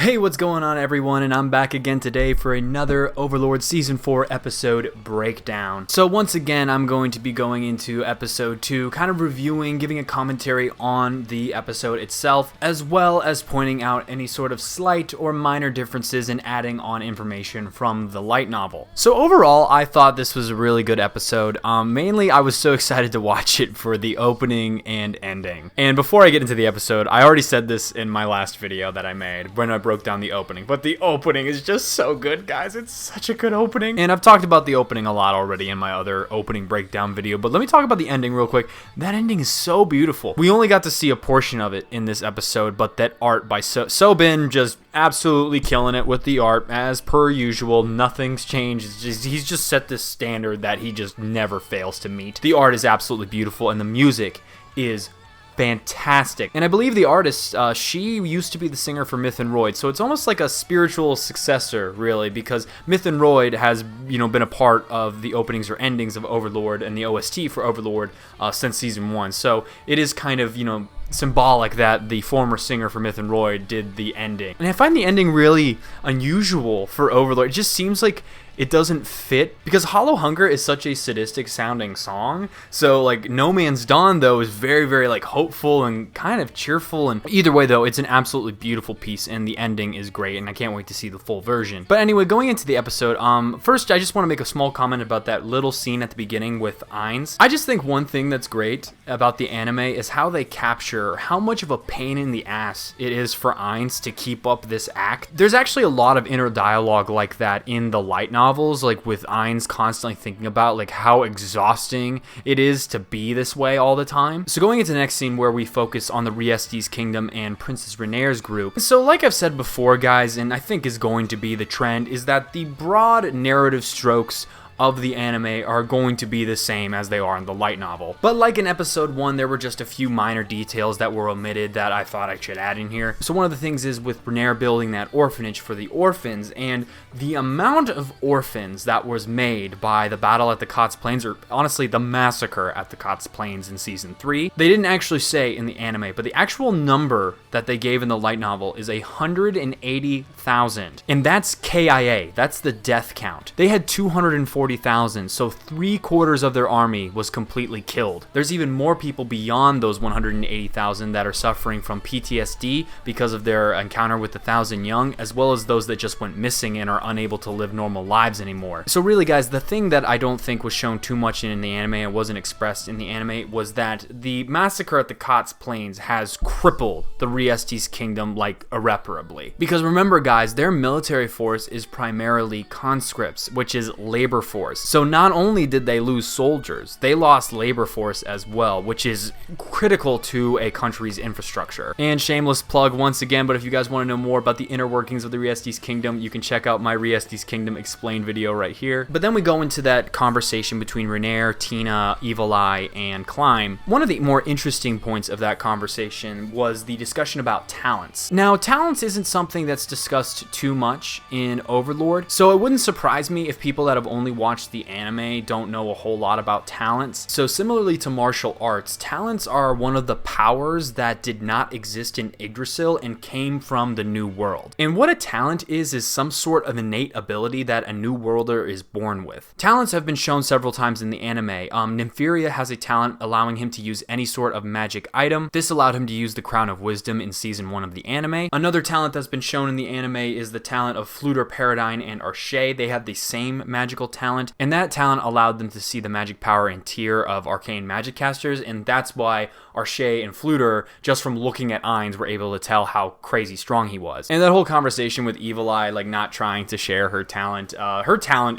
Hey, what's going on everyone, and I'm back again today for another Overlord Season 4 episode breakdown. So once again, I'm going to be going into episode 2, kind of reviewing, giving a commentary on the episode itself, as well as pointing out any sort of slight or minor differences and adding on information from the light novel. So overall, I thought this was a really good episode. Mainly, I was so excited to watch it for the opening and ending. And before I get into the episode, I already said this in my last video that I made when I broke down the opening, but the opening is just so good, guys. It's such a good opening, and I've talked about the opening a lot already in my other opening breakdown video, but let me talk about the ending real quick. That ending is so beautiful. We only got to see a portion of it in this episode, but that art by Sobin just absolutely killing it with the art as per usual. Nothing's changed. He's just set this standard that he just never fails to meet. The art is absolutely beautiful, and the music is fantastic. And I believe the artist, she used to be the singer for Myth and Roid, so it's almost like a spiritual successor, really, because Myth and Roid has, been a part of the openings or endings of Overlord and the OST for Overlord since Season 1, so it is kind of, symbolic that the former singer for Myth and Roid did the ending. And I find the ending really unusual for Overlord. It just seems like it doesn't fit, because Hollow Hunger is such a sadistic sounding song, so like No Man's Dawn though is very, very like hopeful and kind of cheerful, and either way though, it's an absolutely beautiful piece and the ending is great, and I can't wait to see the full version. But anyway, going into the episode, first I just want to make a small comment about that little scene at the beginning with Ainz. I just think one thing that's great about the anime is how they capture how much of a pain in the ass it is for Ainz to keep up this act. There's actually a lot of inner dialogue like that in the light novels, like with Ainz constantly thinking about like how exhausting it is to be this way all the time. So going into the next scene where we focus on the Re-Estize Kingdom and Princess Renner's group. So like I've said before, guys, and I think is going to be the trend, is that the broad narrative strokes of the anime are going to be the same as they are in the light novel. But like in episode 1, there were just a few minor details that were omitted that I thought I should add in here. So one of the things is with Renner building that orphanage for the orphans, and the amount of orphans that was made by the battle at the Kotz Plains, or honestly the massacre at the Kotz Plains in Season 3. They didn't actually say in the anime, but the actual number that they gave in the light novel is 180,000. And that's KIA, that's the death count. They had 240,000, so 3/4 of their army was completely killed. There's even more people beyond those 180,000 that are suffering from PTSD because of their encounter with the Thousand Young, as well as those that just went missing and are unable to live normal lives anymore. So really, guys, the thing that I don't think was shown too much in the anime and wasn't expressed in the anime was that the massacre at the Kotz Plains has crippled the Re-Estize Kingdom like irreparably. Because remember, guys, their military force is primarily conscripts, which is labor force. So not only did they lose soldiers, they lost labor force as well, which is critical to a country's infrastructure. And shameless plug once again, but if you guys want to know more about the inner workings of the Re-Estize Kingdom, you can check out my Re-Estize Kingdom explained video right here. But then we go into that conversation between Renner, Tina, Evil Eye, and Climb. One of the more interesting points of that conversation was the discussion about talents. Now, talents isn't something that's discussed too much in Overlord, so it wouldn't surprise me if people that have only watched the anime don't know a whole lot about talents. So similarly to martial arts, talents are one of the powers that did not exist in Yggdrasil and came from the New World. And what a talent is some sort of innate ability that a New Worlder is born with. Talents have been shown several times in the anime. Nympheria has a talent allowing him to use any sort of magic item. This allowed him to use the Crown of Wisdom in Season 1 of the anime. Another talent that's been shown in the anime is the talent of Fluter, Paradine, and Arshay. They have the same magical talent, and that talent allowed them to see the magic power and tier of arcane magic casters, and that's why Arshay and Fluter, just from looking at Ainz, were able to tell how crazy strong he was. And that whole conversation with Evil Eye, like not trying to share her talent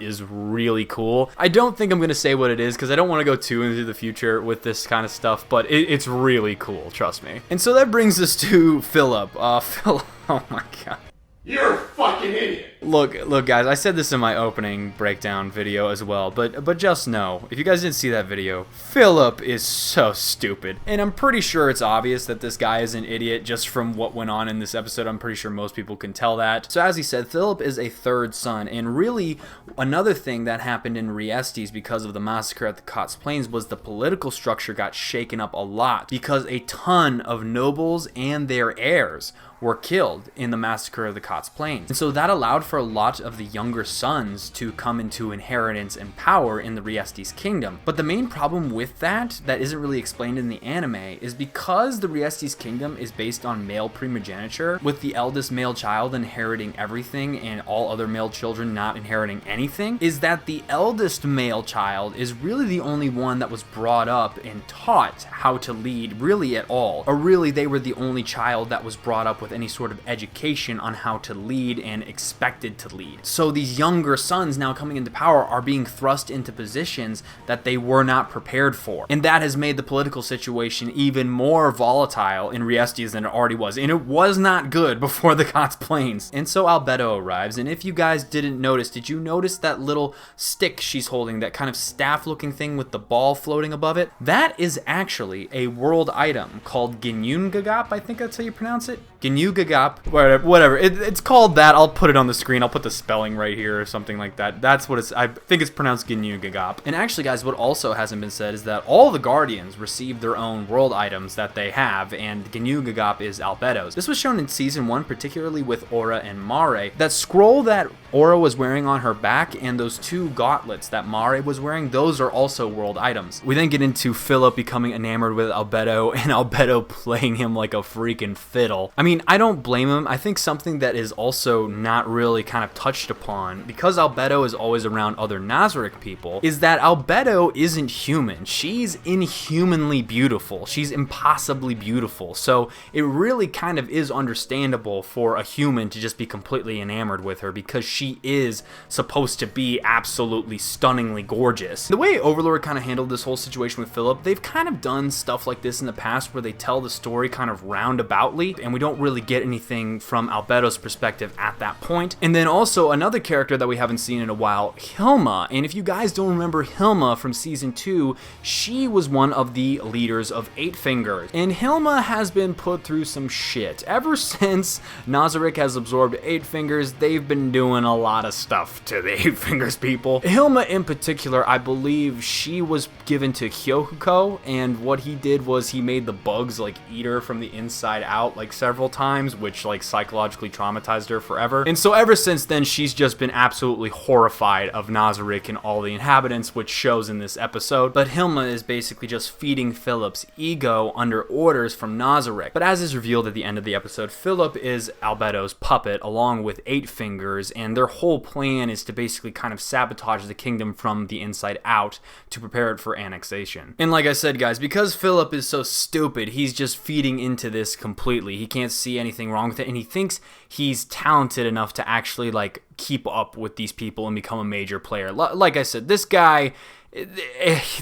is really cool. I don't think I'm going to say what it is because I don't want to go too into the future with this kind of stuff, but it's really cool, trust me. And so that brings us to Phillip. Phillip, oh my god. You're fucking idiot. Look, guys, I said this in my opening breakdown video as well, but just know, if you guys didn't see that video, Phillip is so stupid. And I'm pretty sure it's obvious that this guy is an idiot just from what went on in this episode. I'm pretty sure most people can tell that. So as he said, Phillip is a third son, and really another thing that happened in Re-Estize because of the massacre at the Kot's Plains was the political structure got shaken up a lot because a ton of nobles and their heirs were killed in the massacre of the Kot's Plains. And so that allowed for a lot of the younger sons to come into inheritance and power in the Re-Estize Kingdom. But the main problem with that isn't really explained in the anime is because the Re-Estize Kingdom is based on male primogeniture, with the eldest male child inheriting everything and all other male children not inheriting anything, is that the eldest male child is really the only one that was brought up and taught how to lead really at all. Or really they were the only child that was brought up with any sort of education on how to lead and expected to lead. So these younger sons now coming into power are being thrust into positions that they were not prepared for. And that has made the political situation even more volatile in Re-Estize than it already was. And it was not good before the Kot's Plains. And so Albedo arrives, and if you guys didn't notice, did you notice that little stick she's holding, that kind of staff looking thing with the ball floating above it? That is actually a world item called Ginyungagap, I think that's how you pronounce it. Ginyungagap, whatever. It's called that. I'll put it on the screen. I'll put the spelling right here or something like that. That's what it's, I think it's pronounced Ginyungagap. And actually, guys, what also hasn't been said is that all the Guardians receive their own world items that they have, and Ginyungagap is Albedo's. This was shown in Season 1, particularly with Aura and Mare. That scroll that Aura was wearing on her back and those two gauntlets that Mare was wearing, those are also world items. We then get into Phillip becoming enamored with Albedo and Albedo playing him like a freaking fiddle. I mean, I don't blame him. I think something that is also not really kind of touched upon, because Albedo is always around other Nazarick people, is that Albedo isn't human. She's inhumanly beautiful. She's impossibly beautiful. So it really kind of is understandable for a human to just be completely enamored with her, because she is supposed to be absolutely stunningly gorgeous. The way Overlord kind of handled this whole situation with Phillip, they've kind of done stuff like this in the past where they tell the story kind of roundaboutly, and we don't really get anything from Albedo's perspective at that point. And then also another character that we haven't seen in a while, Hilma. And if you guys don't remember Hilma from Season 2, she was one of the leaders of Eight Fingers. And Hilma has been put through some shit. Ever since Nazarick has absorbed Eight Fingers, they've been doing a lot of stuff to the Eight Fingers people. Hilma in particular, I believe she was given to Hyokuko, and what he did was he made the bugs like eat her from the inside out like several times, which like psychologically traumatized her forever. And so ever since then, she's just been absolutely horrified of Nazarick and all the inhabitants, which shows in this episode. But Hilma is basically just feeding Phillip's ego under orders from Nazarick. But as is revealed at the end of the episode, Phillip is Albedo's puppet along with Eight Fingers, and their whole plan is to basically kind of sabotage the kingdom from the inside out to prepare it for annexation. And like I said, guys, because Phillip is so stupid, he's just feeding into this completely. He can't see anything wrong with it, and he thinks he's talented enough to actually like keep up with these people and become a major player. Like I said, this guy,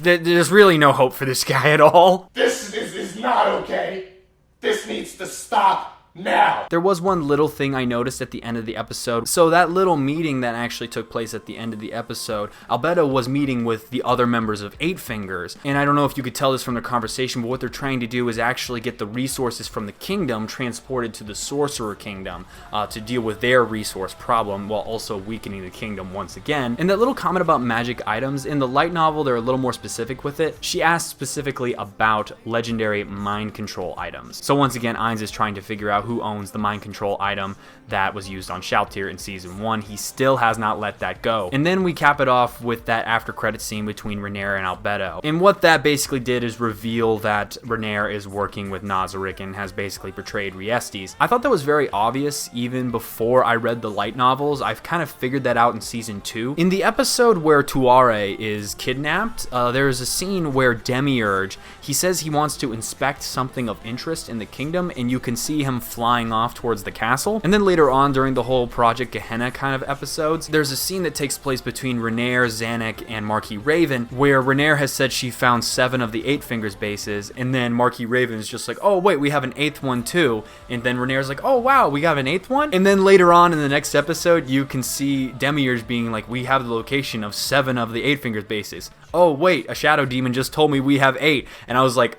there's really no hope for this guy at all. This is not okay. This needs to stop now. There was one little thing I noticed at the end of the episode. So that little meeting that actually took place at the end of the episode, Albedo was meeting with the other members of Eight Fingers. And I don't know if you could tell this from their conversation, but what they're trying to do is actually get the resources from the kingdom transported to the Sorcerer Kingdom to deal with their resource problem while also weakening the kingdom once again. And that little comment about magic items, in the light novel, they're a little more specific with it. She asked specifically about legendary mind control items. So once again, Ainz is trying to figure out who owns the mind control item that was used on Shalltear in Season 1. He still has not let that go. And then we cap it off with that after credit scene between Renner and Albedo. And what that basically did is reveal that Renner is working with Nazarick and has basically betrayed Re-Estize. I thought that was very obvious even before I read the light novels. I've kind of figured that out in Season 2. In the episode where Tuare is kidnapped, there is a scene where Demiurge, he says he wants to inspect something of interest in the kingdom, and you can see him flying off towards the castle. And then later on during the whole Project Gehenna kind of episodes, there's a scene that takes place between Renner, Zanuck, and Marquis Raven, where Renner has said she found 7 of the 8 Fingers bases, and then Marquis Raven is just like, oh wait, we have an 8th one too. And then Renner's like, oh wow, we got an 8th one? And then later on in the next episode, you can see Demiurge being like, we have the location of 7 of the 8 Fingers bases. Oh wait, a shadow demon just told me we have 8. And I was like,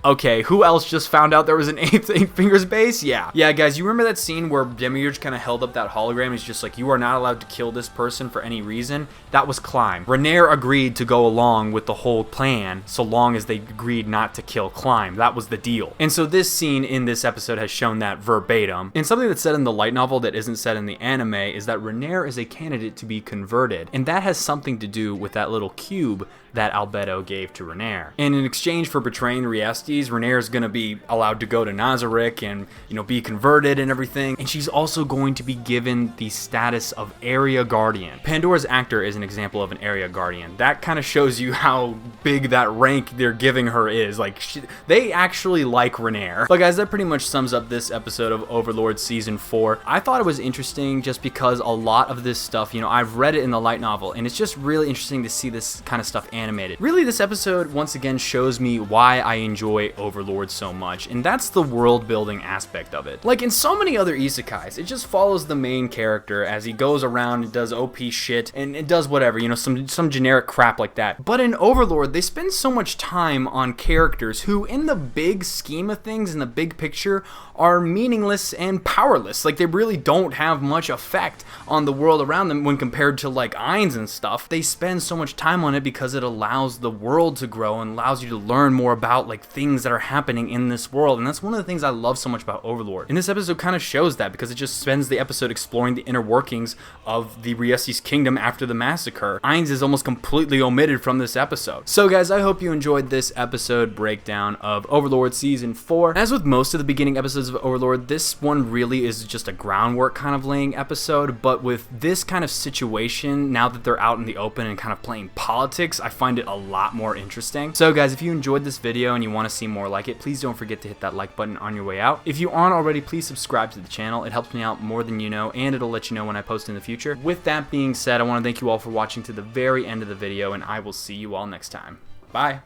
okay, who else just found out there was an 8 Fingers base? Yeah, guys, you remember that scene where Demiurge kind of held up that hologram? He's just like, you are not allowed to kill this person for any reason. That was Climb. Renner agreed to go along with the whole plan so long as they agreed not to kill Climb. That was the deal. And so this scene in this episode has shown that verbatim. And something that's said in the light novel that isn't said in the anime is that Renner is a candidate to be converted. And that has something to do with that little cube that Albedo gave to Renner. And in exchange for betraying Re-Estize, Renner is going to be allowed to go to Nazarick and, be converted and everything. And she's also going to be given the status of Area Guardian. Pandora's actor is an example of an Area Guardian. That kind of shows you how big that rank they're giving her is. Like, they actually like Renner. But guys, that pretty much sums up this episode of Overlord Season 4. I thought it was interesting just because a lot of this stuff, I've read it in the light novel, and it's just really interesting to see this kind of stuff animated. Really, this episode once again shows me why I enjoy Overlord so much, and that's the world building aspect of it. Like in so many other isekais, it just follows the main character as he goes around and does OP shit and it does whatever, some generic crap like that. But in Overlord, they spend so much time on characters who, in the big scheme of things, in the big picture, are meaningless and powerless. Like, they really don't have much effect on the world around them when compared to like Ainz and stuff. They spend so much time on it because it allows the world to grow and allows you to learn more about like things that are happening in this world. And that's one of the things I love so much about Overlord. And this episode kind of shows that because it just spends the episode exploring the inner workings of the Re-Estize Kingdom after the massacre. Ainz is almost completely omitted from this episode. So guys, I hope you enjoyed this episode breakdown of Overlord Season 4. As with most of the beginning episodes of Overlord, this one really is just a groundwork kind of laying episode, but with this kind of situation, now that they're out in the open and kind of playing politics, I find it a lot more interesting. So guys, if you enjoyed this video and you want to see more like it, please don't forget to hit that like button on your way out. If you aren't already, please subscribe to the channel. It helps me out more than you know, and it'll let you know when I post in the future. With that being said, I want to thank you all for watching to the very end of the video, and I will see you all next time. Bye!